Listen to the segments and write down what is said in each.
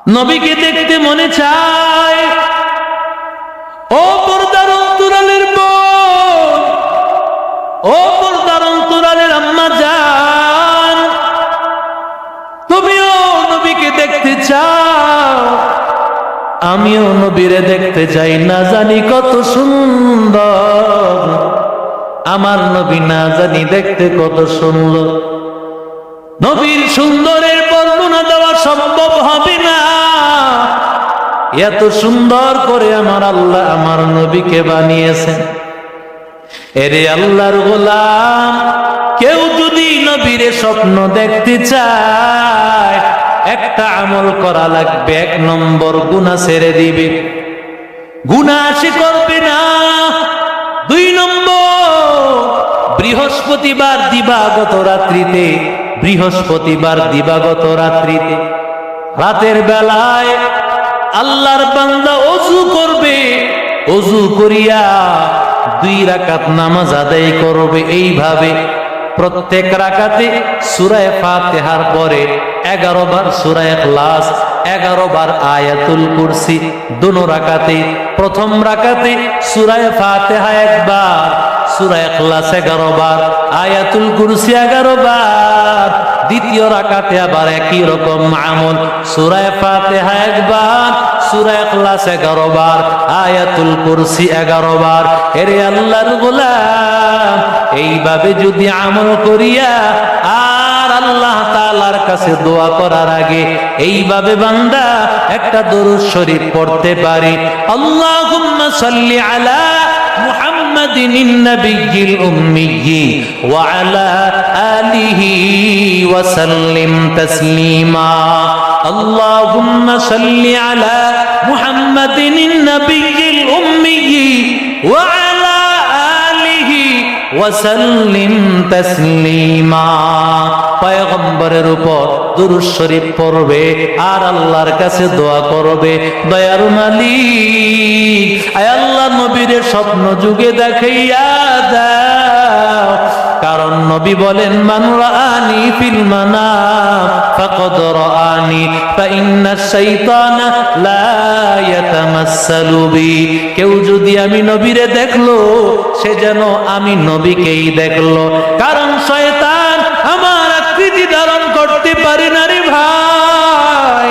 নবীকে দেখতে মনে চায়। ও পর্দার অন্তরালের বোন, ও পর্দার অন্তরালের আম্মা জান, তুমিও নবীকে দেখতে চাও, আমিও নবীরে দেখতে চাই। না জানি কত সুন্দর আমার নবী, না জানি দেখতে কত সুন্দর। নবীর সুন্দরের বর্ণনা দেওয়া সম্ভব হবে না। এত সুন্দর করে আমার আল্লাহ আমার নবীকে বানিয়েছেন। এরে আল্লাহর গোলাম, কেউ যদি নবীরে স্বপ্ন দেখতে চায়, একটা আমল করা লাগবে। 1 নম্বর, গুনাহ ছেড়ে দিবে, গুনাহ সে করবে না। 2 নম্বর, বৃহস্পতিবার দিবাগত রাত্রিতে, বৃহস্পতিবার দিবাগত রাত্রিতে রাতের বেলায় আল্লাহর বান্দা ওযু করবে, ওযু করিয়া 2 রাকাত নামাজ আদায় করবে। এইভাবে প্রত্যেক রাকাতে সূরা ফাতিহার পরে 11 বার সূরা ইখলাস, 11 বার আয়াতুল কুরসি। দুনো রাকাতে, প্রথম রাকাতে সূরা ফাতিহা 1 বার, সূরা ইখলাস 11 বার, আয়াতুল কুরসি 11 বার। দ্বিতীয় রাকাতে আবার একই রকম আমল, সূরা ফাতিহা 1 বার, সূরা ইখলাস 11 বার, আয়াতুল কুরসি 11 বার। এরে আল্লাহর গোলাম, এইভাবে যদি আমল করিয়া আর আল্লাহ তাআলার কাছে দোয়া করার আগে এইভাবে বান্দা একটা দরুদ শরীফ পড়তে পারি। আল্লাহুম্মা সাল্লি আলা মুহাম্মাদিন নাবিয়্যিল উম্মিয়্যি ওয়া আলা আলিহি ওয়া সাল্লিম তাসলিমা। আল্লাহুম্মা সাল্লি আলা মুহাম্মাদিন নাবিয়্যিল উম্মিয়্যি ওয়া আলা আলিহি ওয়া সাল্লিম তাসলিমা। পয়গম্বরের উপর দুরূদ শরীফ পড়বে আর আল্লাহর কাছে দোয়া করবে, দয়ার মালিক, আয় আল্লাহ নবীর স্বপ্ন যুগে দেখাইয়া দাও। কারণ নবী বলেন, মান রাআনি ফিল মানাম ফাকাদ রাআনি ফা ইন্নাশ শাইতানা লা ইয়াতামাসসালু বি। কেউ যদি আমি নবীরে দেখলো, সে যেন আমি নবীকেই দেখলো। কারণ শয়তান আমার আকৃতি ধারণ করতে পারে না রে ভাই।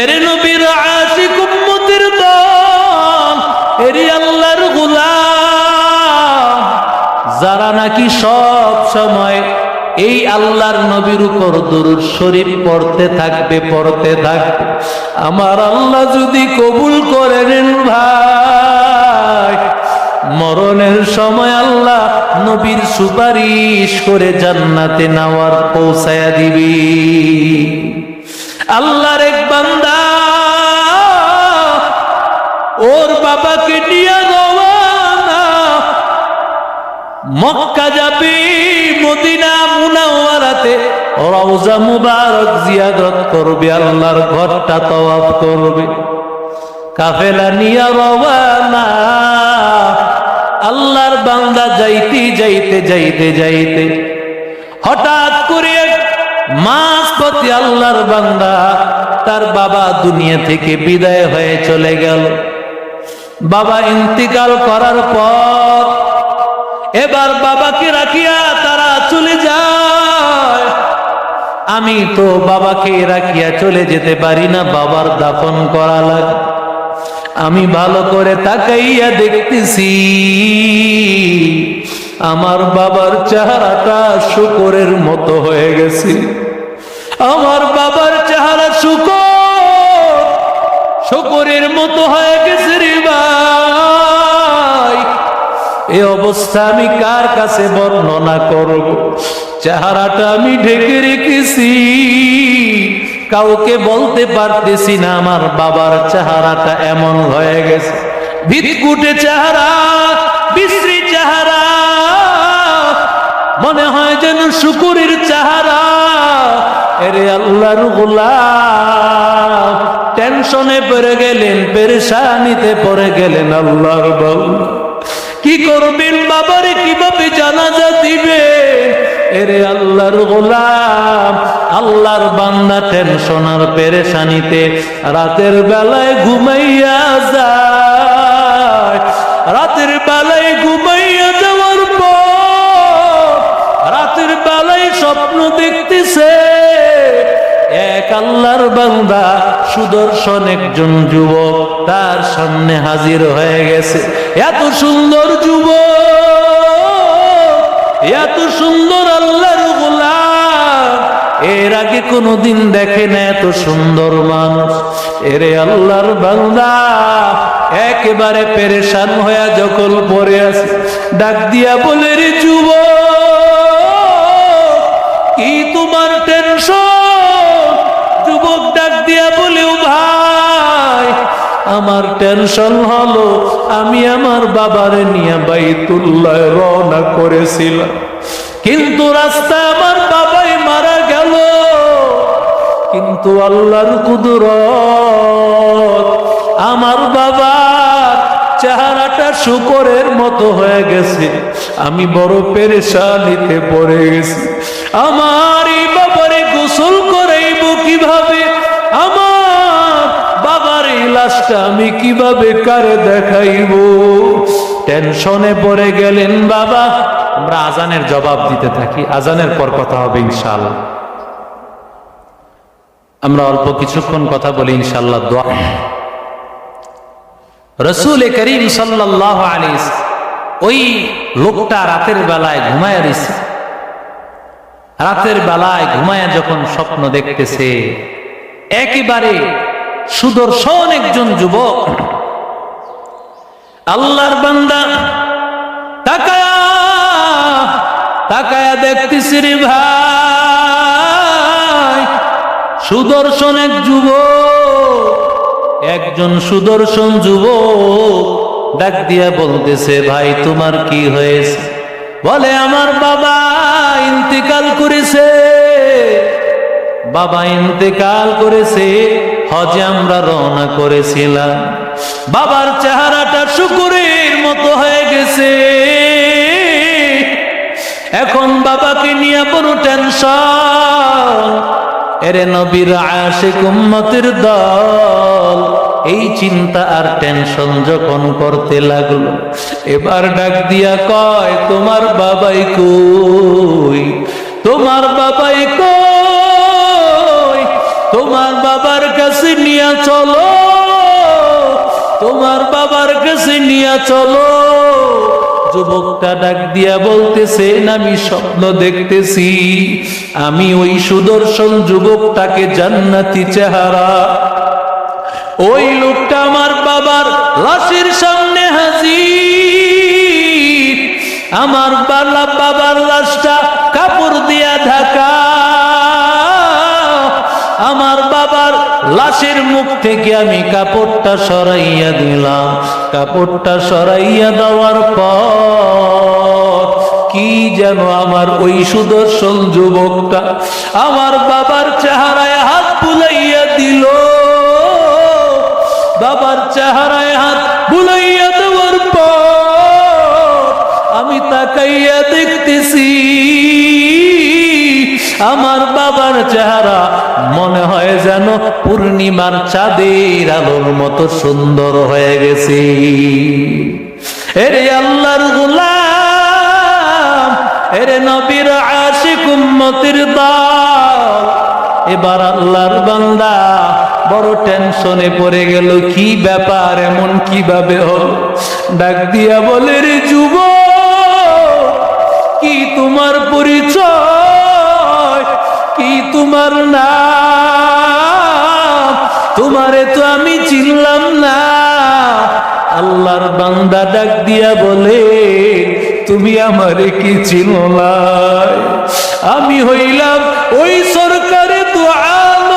এরে নবীর আশিক উম্মতের দল, এরে আল্লাহর গোলাম, যারা নাকি সব সময় এই আল্লাহর নবীর উপর দরুদ শরীফ পড়তে থাকবে, পড়তে থাকবে, আমার আল্লাহ যদি কবুল করেন ভাই, মরণের সময় আল্লাহ নবীর সুপারিশ করে জান্নাতে নেওয়ার পৌঁছায়া দিবি। আল্লাহর এক বান্দা ওর বাবাকে নিয়ে রওয়ানা, মক্কা যাবে, মদিনা মুনাওয়ারাতে রওজা মুবারক জিয়ারত করবে, আল্লাহর ঘরটা তওয়াফ করবে। কাফেলা নিয়ে রওয়ানা। আল্লাহর বান্দা যাইতে যাইতে যাইতে যাইতে হঠাৎ করে মাঝপথে আল্লাহর বান্দা তার বাবা দুনিয়া থেকে বিদায় হয়ে চলে গেল। বাবা ইন্তিকাল করার পর এবার বাবাকে রাখিয়া তারা চলে যায়। আমি তো বাবাকে রাখিয়া চলে যেতে পারি না, বাবার দাফন করা লাগে। আমি ভালো করে তাকাইয়া দেখতেছি আমার বাবার চেহারাটা শুকরের মতো হয়ে গেছে। আমার বাবার চেহারা শুকরের মতো হয়ে গেছে রে ভাই। এই অবস্থা আমি কার কাছে বর্ণনা করব? চেহারাটা আমি ঢেকে রেখেছি, কাউকে বলতে পারতেছি না আমার বাবার চেহারাটা এমন হয়ে গেছে। ভিতকুটে চেহারা, বিশ্রী চেহারা, মনে হয় যেন শুকরের চেহারা। এরে আল্লাহর গোলাম, টেনশনে পড়ে গেলেন, পেরেশানিতে পড়ে গেলেন। আল্লাহর বান্দা কি করবেন? বাবারে কিভাবে জানাজা দিবেন? এরে আল্লাহর গোলাম, আল্লাহর বান্দা টেনশন আর পেরেশানিতে রাতের বেলায় ঘুমাইয়া যায়। রাতের বেলায় ঘুমাইয়া যাওয়ার পর রাতের বেলায় স্বপ্ন দেখতেছে এক আল্লাহর বান্দা সুদর্শন একজন যুবক তার সামনে হাজির হয়ে গেছে। এত সুন্দর যুবক, এত সুন্দর আল্লাহর গোলাম, এর আগে কোনোদিন দেখে না এত সুন্দর মানুষ। এরে আল্লাহর বান্দা একেবারে পেরেশান হয়ে যখন পড়ে আছে, ডাক দিয়া বলে, রে যুবক, কি তোমার টেনশন? যুবক ডাক দিয়া বলে, ও ভাই, আমার টেনশন হলো আমি আমার বাবারে নিয়ে বাইতুল্লাহ রওনা করেছিলাম, কিন্তু রাস্তায় আমার বাবাই মারা গেল। কিন্তু আল্লাহর কুদরত, আমার বাবার চেহারাটা শুকরের মতো হয়ে গেছে। আমি বড় পেরেশানিতে পড়ে গেছি। আমার এই বাবারে গোসল করাইব কিভাবে? আমার বাবার এই লাশটা আমি কিভাবে কারে দেখাইব? টেনশনে পড়ে গেলেন বাবা। আমরা আজানের জবাব দিতে থাকি, আজানের পর কথা হবে ইনশাআল্লাহ। আমরা অল্প কিছুক্ষণ কথা বলি ইনশাআল্লাহ। দোয়া। রাসূল করিম সাল্লাল্লাহু আলাইহি ওই লোকটা রাতের বেলায় ঘুমায় রইছে। রাতের বেলায় ঘুমায় যখন স্বপ্ন দেখতেছে একেবারে সুদর্শন একজন যুবক, আল্লাহর বান্দা তাকায়া দেখতেছি, রে ভাই, সুদর্শন এক যুবক, একজন সুদর্শন যুবক ডাক দিয়া বলতেছে, ভাই তোমার কি হয়েছে? বলে, আমার বাবা ইন্তেকাল করেছে। বাবা ইন্তেকাল করেছে, হজে আমরা রওনা করেছিলাম, বাবার চেহারাটা শুকরের মতো হয়ে গেছে। এখন বাবাকে নিয়ে বড় টেনশন। এরে নবীর আশিক উম্মতের দল এই চিন্তা আর টেনশন যখন করতে লাগলো, এবার ডাক দিয়া কয়, তোমার বাবাই কই? তোমার বাবাই কই? তোমার বাবার কাছে নিয়ে চলো, তোমার বাবার কাছে নিয়ে চলো। যুবকটা ডাক দিয়া বলতেছে, আমি স্বপ্ন দেখতেছি আমি ওই সুদর্শন যুবকটাকে জান্নাতি চেহারা, ওই লোকটা আমার বাবার লাশের সামনে হাজির। আমার বাবার লাশটা কাপড় দিয়া ঢাকা। আমার বাবার লাশের মুখ থেকে আমি কাপড়টা সরাইয়া দিলাম। কাপড়টা সরাইয়া দেওয়ার পর কি যেন আমার ওই সুদর্শন যুবকটা আমার বাবার চেহারায় হাত বুলাইয়া দিল। বাবার চেহারায় হাত বুলাইয়া দেওয়ার পর আমি তাকাইয়া দেখতেছি আমার বাবার চেহারা মনে হয় যেন পূর্ণিমার চাঁদের আলোর মতো সুন্দর হয়ে গেছে। এরে আল্লাহর গোলাম, এরে নবীর আশিক উম্মতের দল, এবার আল্লাহর বান্দা বড় টেনশনে পড়ে গেল। কি ব্যাপার, এমন কিভাবে হল? ডাক দিয়া বলে, রে যুবক, কি তোমার পরিচয়? কি তোমার নাম? তোমারে তো আমি চিনলাম না। আল্লাহর বান্দা ডাক দিয়া বলে, তুমি আমারে কি চিনো না? আমি হইলাম ওই সরকারে দু আলম,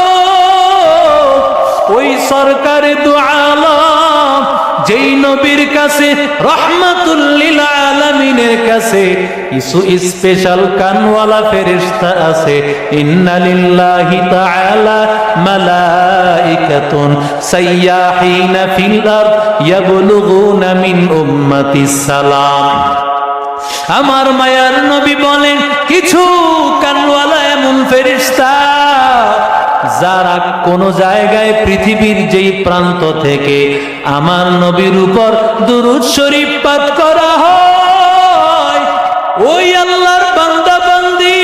ওই সরকারে দু আলম, যেই নবীর কাছে রহমাতুল লিল আলামিনের কাছে কিছু স্পেশাল কানওয়ালা ফেরেশতা আছে। ইন্না লিল্লাহি তাআলা মালাইকাতুন সাইয়াহিনা ফিল আরদ ইয়াবলুগুনা মিন উম্মাতিস সালাম। আমার মায়ার নবী বলেন, কিছু কানওয়ালা এমন ফেরেশতা যারা কোন জায়গায় পৃথিবীর যেই প্রান্ত থেকে আমার নবীর উপর দুরূদ শরীফ পাঠ করা হয়, ওই আল্লাহর বান্দা বান্দি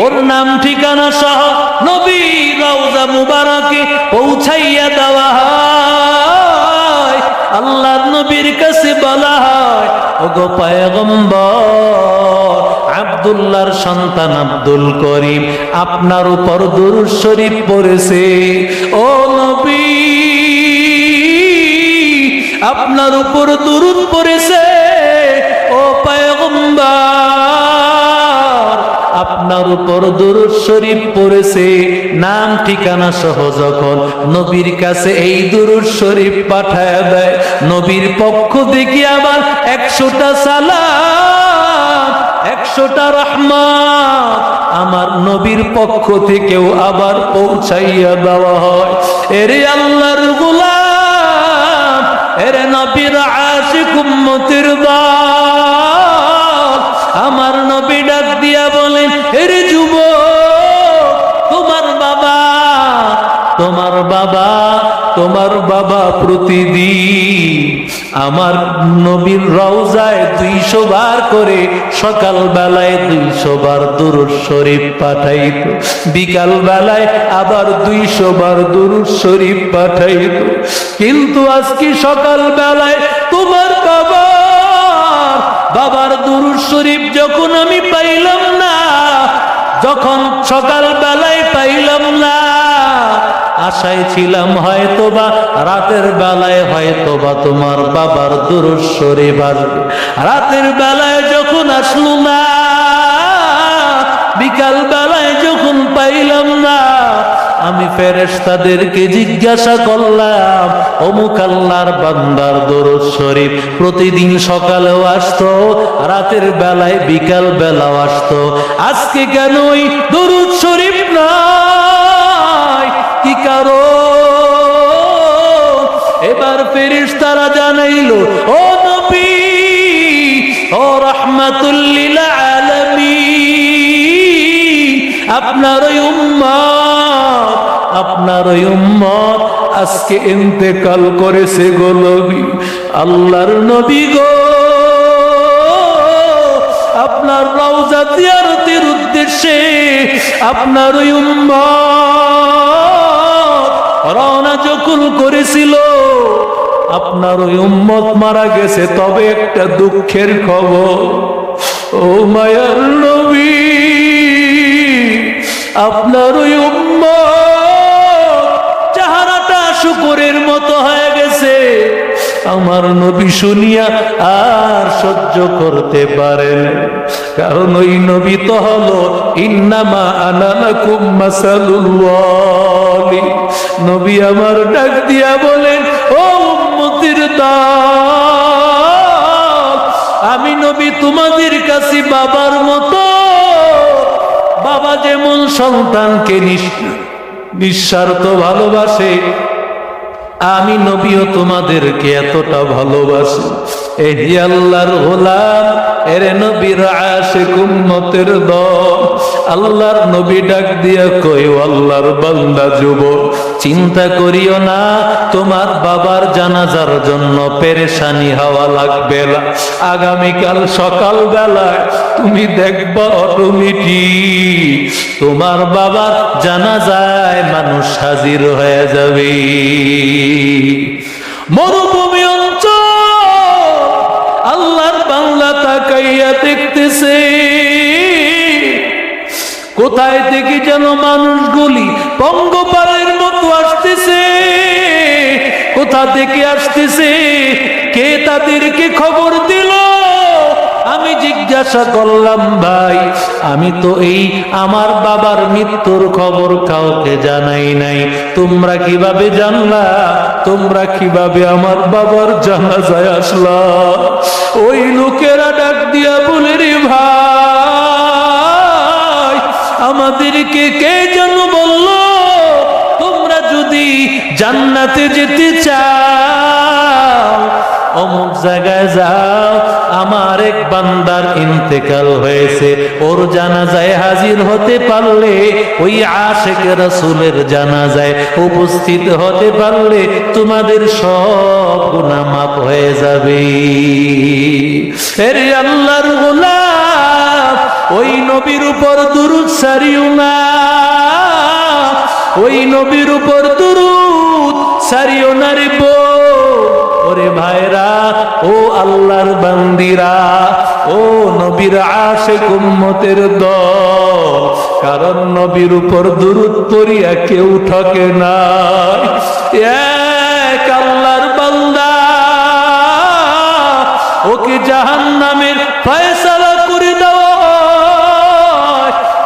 ওর নাম ঠিকানা সহ নবীর রওজা মুবারকে পৌঁছাইয়া দেওয়া হয়। আল্লাহর নবীর কাছে বলা হয়, ওগো পয়গম্বর, আব্দুল্লাহর সন্তান আব্দুল করিম আপনার উপর দুরূদ শরীফ পড়েছে। ও নবী, আপনার উপর দুরূদ পড়েছে। ও পয়গম্বর, আপনার উপর দুরূদ শরীফ পড়েছে। নাম ঠিকানা সহ যখন নবীর কাছে এই দুরূদ শরীফ পাঠায় দেয়, নবীর পক্ষ থেকে আবার 100টা সালাম, 100টা রহমত আমার নবীর পক্ষ থেকেও আবার পৌঁছাইয়া দেওয়া হয়। এরে আল্লাহর গোলাম, এরে নবীর আশিক উম্মতের দল, আমার নবী ডাক দিয়া বলেন, এরে যুবক, তোমার বাবা প্রতিদিন আমার নবীর রওজায় 200 বার করে সকাল বেলায় 200 বার দুরূদ শরীফ পাঠাইত, বিকাল বেলায় আবার 200 বার দুরূদ শরীফ পাঠাইত। কিন্তু আজকে সকাল বেলায় তোমার বাবার দুরূদ শরীফ যখন আমি পাইলাম না, যখন সকাল বেলায় পাইলাম না, আশায় ছিলাম হয়তোবা রাতের বেলায় হয়তোবা তোমার বাবার দুরূদ শরীফ আসবে। রাতের বেলায় যখন আসলো না, বিকাল বেলায় যখন পাইলাম না, আমি ফেরেশতাদেরকে জিজ্ঞাসা করলাম, অমুক আল্লাহর বান্দার দুরূদ শরীফ প্রতিদিন সকালেও আসতো, রাতের বেলায় বিকাল বেলাও আসতো, আজকে কেন ওই দুরূদ শরীফ নাই? কি কারণ? এবার ফেরেশতারা জানাইলো, ও নবী, ও রাহমাতুল লিল আলামিন, আপনার ওই উম্মত আজকে ইন্তেকাল করেছে গো নবী। আল্লাহর নবী গো, আপনার রওজা জিয়ারতের উদ্দেশ্যে আপনার ওই উম্মত রওনা যখন করেছিল, আপনার ওই উম্মত মারা গেছে। তবে একটা দুঃখের খবর, ও মায়ার নবী, আপনার ওই উম্মত চেহারাটা শুকরের মতো হয়ে গেছে। আমার নবী শুনিয়া আর সহ্য করতে পারেন, কারণ ওই নবী তো হলো ইন্নামা আনা লাকুম মাসালুল ওয়ালি। নবী আমার ডাক দিয়া বলেন, ও উম্মতের দল, আমি নবী তোমাদের কাছে বাবার মতো। বাবা যেমন সন্তানকে নিঃস্বার্থ ভালোবাসে, আমি নবীও তোমাদেরকে এতটা ভালোবাসি। এই আল্লাহর গোলাম, এরে নবীর আশিক উম্মতের দল, আল্লাহর নবী ডাক দিয়া কই, আল্লাহর বান্দা যুবক, চিন্তা করিও না, তোমার বাবার জানাজার জন্য পেরেশানি হওয়া লাগবে না। আগামীকাল সকাল বেলায় তুমি দেখবা অটোমেটিক তোমার বাবার জানাজায় মানুষ হাজির হয়ে যাবে। মরুভূমি অঞ্চল, আল্লাহর বাংলা তাকাইয়া দেখতেছে, কোথায় থেকে যেন মানুষগুলি পঙ্গপালের মতো আসতেছে। কোথা থেকে আসতেছে, কে তাদেরকে খবর দিল? আমি জিজ্ঞাসা করলাম, ভাই আমি তো এই আমার বাবার মৃত্যুর খবর কাউকে জানাই নাই, তোমরা কিভাবে জানলা? তোমরা কিভাবে আমার বাবার জানাজায় আসলা? ওই লোকেরা ডাক দিয়া বলে, রে ভাই, আমাদেরকে কে যেন বলল, তোমরা যদি জান্নাতে যেতে চাও অমুক জায়গায় যাও, আমার এক বান্দার ইন্তেকাল হয়েছে, ওর জানাজায় হাজির হতে পারলে, ওই আশিক রাসূলের জানাজায় উপস্থিত হতে পারলে তোমাদের সব গুনাহ মাফ হয়ে যাবে। আরে আল্লাহর গোলাম, ওই নবীর উপর দুরূদ সারিও না, ওই নবীর উপর দুরূদ সারিও না রে বোন। ওরে ভাইরা, ও আল্লাহর বান্দিরা, ও নবীর আশিক উম্মতের দল, কারণ নবীর উপর দুরূদ পড়িয়া কেউ ঠকে না। এক আল্লাহর বান্দা, ওকে জাহান্নামের ফয়সালা করে দেওয়া,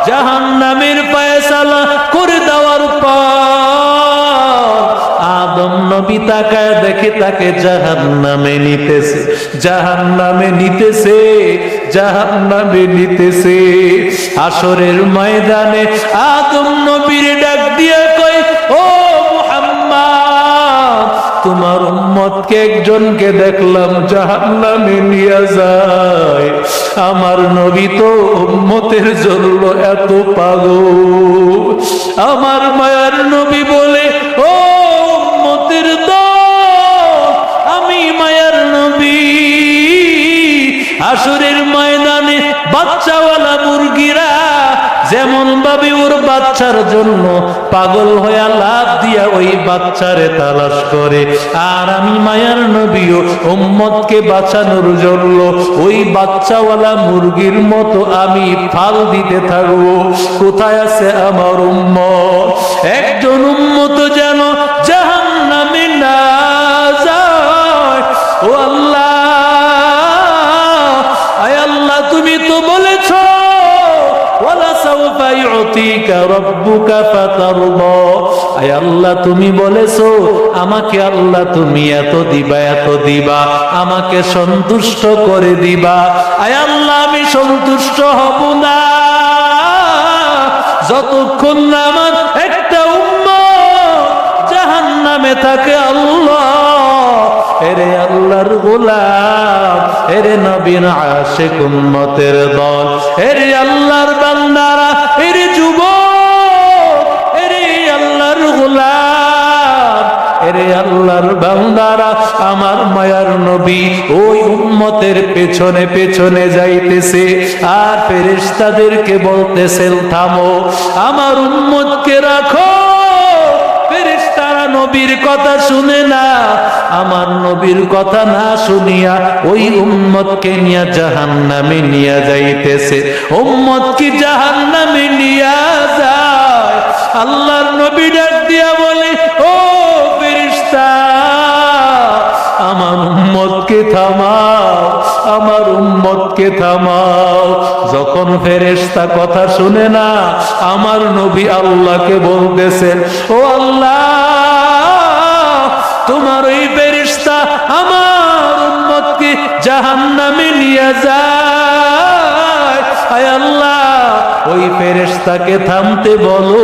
জাহান্নামের ফয়সালা করে দেওয়ার পর আদম নবী তাকায় দেখে তাকে জাহান্নামে নিতেছে, জাহান্নামে নিতেছে, জাহান্নামে নিতেছে। হাসরের ময়দানে আদম নবীর ডাক দিয়ে কয়, ও মুহাম্মদ, তোমার উম্মতকে একজনকে দেখলাম জাহান্নামে নিয়ে যায়। আমার নবী তো উম্মতের জন্য এত পাগল। আমার মায়ার নবী বলে, ও উম্মতের দল, আমি মায়ার নবী হাসরের ময়দানে বাচ্চাওয়ালা মুরগিরা যেমন ভাবে ওর বাচ্চার জন্য পাগল হয়ে লাফ দিয়া ওই বাচ্চারে তালাশ করে, আর আমি মায়ার নবীও উম্মতকে বাঁচানোর জন্য ওই বাচ্চাওয়ালা মুরগির মতো আমি ফাল দিতে থাকবো। কোথায় আছে আমার উম্মত? একজন উম্মত যেন জাহান্নামে না যায়। ও আল্লাহ, আয় আল্লাহ, তুমি তো বলেছ ওয়ালা সাউফা ইউতিকা রাব্বুকা ফাতারদা। আয় আল্লাহ, তুমি বলেছো আমাকে আল্লাহ তুমি এত দিবা, এত দিবা, আমাকে সন্তুষ্ট করে দিবা। আয় আল্লাহ, আমি সন্তুষ্ট হব না যতক্ষণ না আমার একটা উম্মত জাহান্নামে থাকে। আল্লাহ, এরে আল্লাহর গোলাম, এরে নবীর আশিক উম্মতের দল, এরে আল্লাহর বান্দারা, এরে যুবক, এরে আল্লাহর গোলাম, এরে আল্লাহর বান্দারা, আমার মায়ার নবী ওই উম্মতের পেছনে পেছনে যাইতেছে, আর ফেরেশতাদেরকে বলতেছেন, থামো, আমার উম্মতকে রাখো। ফেরেশতারা নবীর কথা শুনে না, আমার নবীর কথা না শুনিয়া ওই উম্মতকে নিয়ে জাহান্নামে নিয়ে যাইতেছে। উম্মত কি জাহান্নামে নিয়ে যায়? আল্লাহর নবী ডাক দিয়া বলে, ও ফেরেশতা, আমার উম্মতকে থামাও, আমার উম্মতকে থামাও। যখন ফেরেশতা কথা শুনে না, আমার নবী আল্লাহকে বলতেছেন, ও আল্লাহ, তোমার ওই ফেরেশতা আমার উম্মতকে জাহান্নামে নিয়ে যায়। আয় আল্লাহ, ওই ফেরেশতাকে থামতে বলো,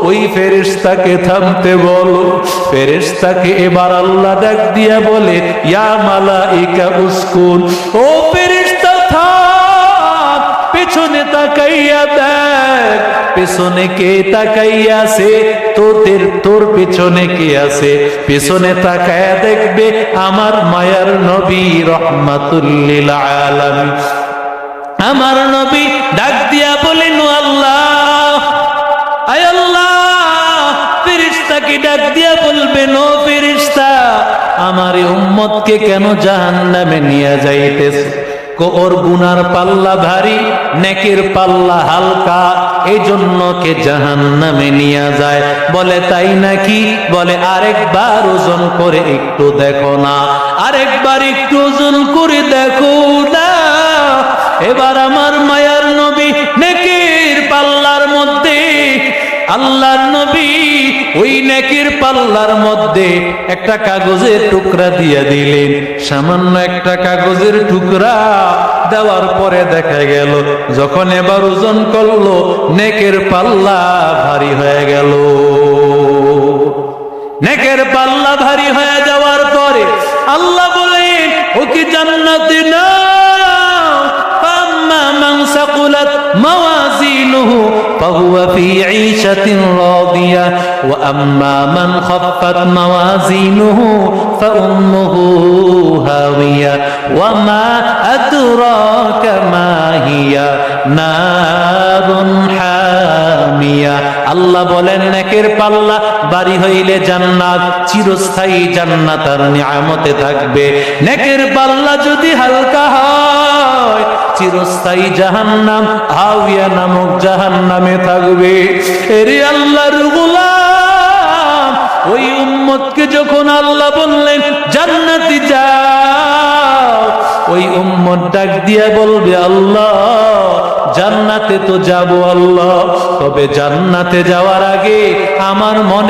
ওই ফেরেশতাকে থামতে বলো। ফেরেশতাকে এবার আল্লাহ ডাক দিয়া বলে, ইয়া মালাইকা উসকুন, ও ফেরেশতা থাম, পেছনে তাকাইয়া দেখ, পেছনে কে তাকাইয়াছে, তোর পেছনে কে আছে? পেছনে তাকায়া দেখবে আমার মায়ার নবী রহমাতুল লিল আলামিন। আমার নবী ডাক দিয়া বলেন, ও আল্লাহ, আয় আল্লাহ, ফেরেশতাকে ডাক দিয়া বলবেন, ও ফেরেশতা, আমার এই উম্মতকে কেন জাহান্নামে নিয়ে যাইতেছে? ওর গুনার পাল্লা ভারী, নেকের পাল্লা হালকা, এই জন্য কে জাহান্নামে নিয়ে যায়। বলে তাই নাকি? বলে আরেকবার ওজন করে একটু দেখো না, আরেকবার একটু ওজন করে দেখো না। এবার আমার মায়ার নবী নেকের পাল্লার মধ্যে, আল্লাহর নবী ওই নেকির পাল্লার মধ্যে একটা কাগজের টুকরা দিয়ে দিলেন। সামান্য একটা কাগজের টুকরা দেওয়ার পরে দেখা গেল যখন এবার ওজন করলো, নেকের পাল্লা ভারী হয়ে গেল। নেকের পাল্লা ভারী হয়ে যাওয়ার পরে আল্লাহ বলেন, ও কি জান্নাতি না। فأما من ثقلت موازينه فهو في عيشة راضية وأما من خفت موازينه فأمه هاوية وما أدراك ما هي نار حامية আল্লাহ বলেন নেকের পাল্লা বাড়ি হইলে জান্নাত, চিরস্থায়ী জান্নাত আর নিয়ামতে থাকবে। নেকের পাল্লা যদি হালকা হয় চিরস্থায়ী জাহান্নাম, হাওয়া নামক জাহান্নামে থাকবে। এরে আল্লাহর গোলাম, ওই উম্মতকে যখন আল্লাহ বললেন জান্নাতে যাও, ওই উম্মত ডাক দিয়া বলবে আল্লাহ জান্নাতে তো যাব আল্লাহ, তবে জান্নাতে যাওয়ার আগে আমার মনে